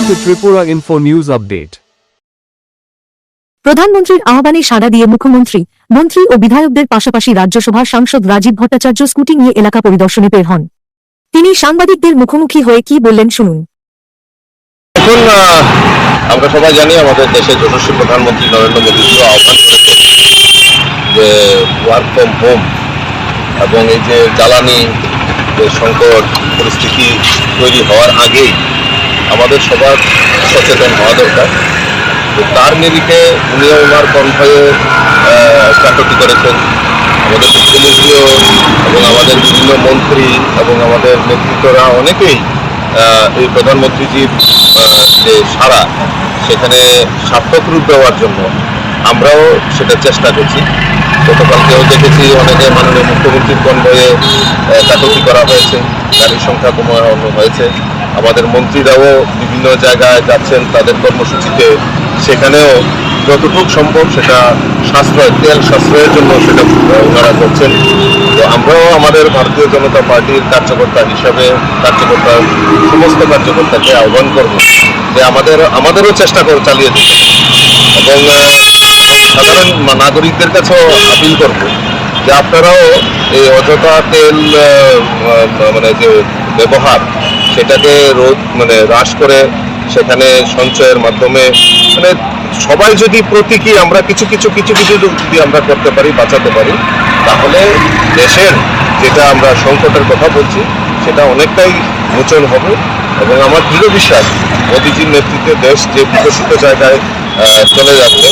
to Tripura Info News Update. প্রধানমন্ত্রীর আহ্বানে সাড়া দিয়ে মুখ্যমন্ত্রী, মন্ত্রী ও বিধায়কদের পাশাপাশি রাজ্যসভার সাংসদ রাজীব ভট্টাচার্য স্কুটি নিয়ে এলাকা পরিদর্শনে বের হন। তিনি সাংবাদিকদের মুখোমুখি হয়ে কি বললেন শুনুন। এখন আমরা সবাই জানি আমাদের দেশের যশস্বী প্রধানমন্ত্রী নরেন্দ্র মোদী আহ্বান করেছেন যে ওয়ার্ক ফ্রম হোম এবং এই যে জ্বালানি সংকট পরিস্থিতি তৈরি হওয়ার আগেই আমাদের সবার সচেতন হওয়া দরকার। তো তার নিরিখে উনিও ওনার কনভয়ে কাটতি করেছেন। আমাদের মুখ্যমন্ত্রীও এবং আমাদের বিভিন্ন মন্ত্রী এবং আমাদের নেতৃত্বরা অনেকেই এই প্রধানমন্ত্রীজির যে সাড়া সেখানে সার্থক রূপ দেওয়ার জন্য আমরাও সেটা চেষ্টা করছি। গতকালকেও দেখেছি অনেকে মাননীয় মুখ্যমন্ত্রীর কনভয়ে কাটতি করা হয়েছে, গাড়ির সংখ্যা কমানো হয়েছে। আমাদের মন্ত্রীরাও বিভিন্ন জায়গায় যাচ্ছেন তাদের কর্মসূচিতে, সেখানেও যতটুকু সম্ভব সেটা সাশ্রয়, তেল সাশ্রয়ের জন্য সেটা ওনারা করছেন। তো আমরাও আমাদের ভারতীয় জনতা পার্টির কার্যকর্তা হিসাবে সমস্ত কার্যকর্তাকে আহ্বান করব যে আমাদেরও চেষ্টা করে চালিয়ে যেতে এবং সাধারণ নাগরিকদের কাছেও আপিল করব যে আপনারাও এই অযথা তেল মানে যে ব্যবহার সেটাকে হ্রাস করে সেখানে সঞ্চয়ের মাধ্যমে মানে সবাই যদি প্রতীকী আমরা কিছু যদি আমরা করতে পারি, বাঁচাতে পারি, তাহলে দেশের যেটা আমরা সংকটের কথা বলছি সেটা অনেকটাই মোচন হবে। এবং আমার দৃঢ় বিশ্বাস মোদীজির নেতৃত্বে দেশ যে বিকশিত জায়গায় চলে যাচ্ছে,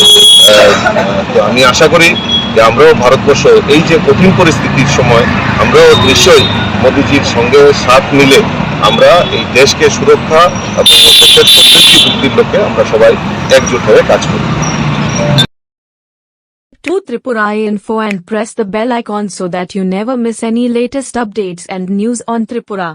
তো আমি আশা করি যে আমরাও ভারতবর্ষ এই যে কঠিন পরিস্থিতির সময় আমরাও নিশ্চয়ই মোদীজির সঙ্গে সাথ মিলে আমরা এই দেশকে সুরক্ষা এবং দেশের সমৃদ্ধি বৃদ্ধির লক্ষ্যে আমরা সবাই একজোট হয়ে কাজ করি। To Tripura Info and press the bell icon so that you never miss any latest updates and news on Tripura.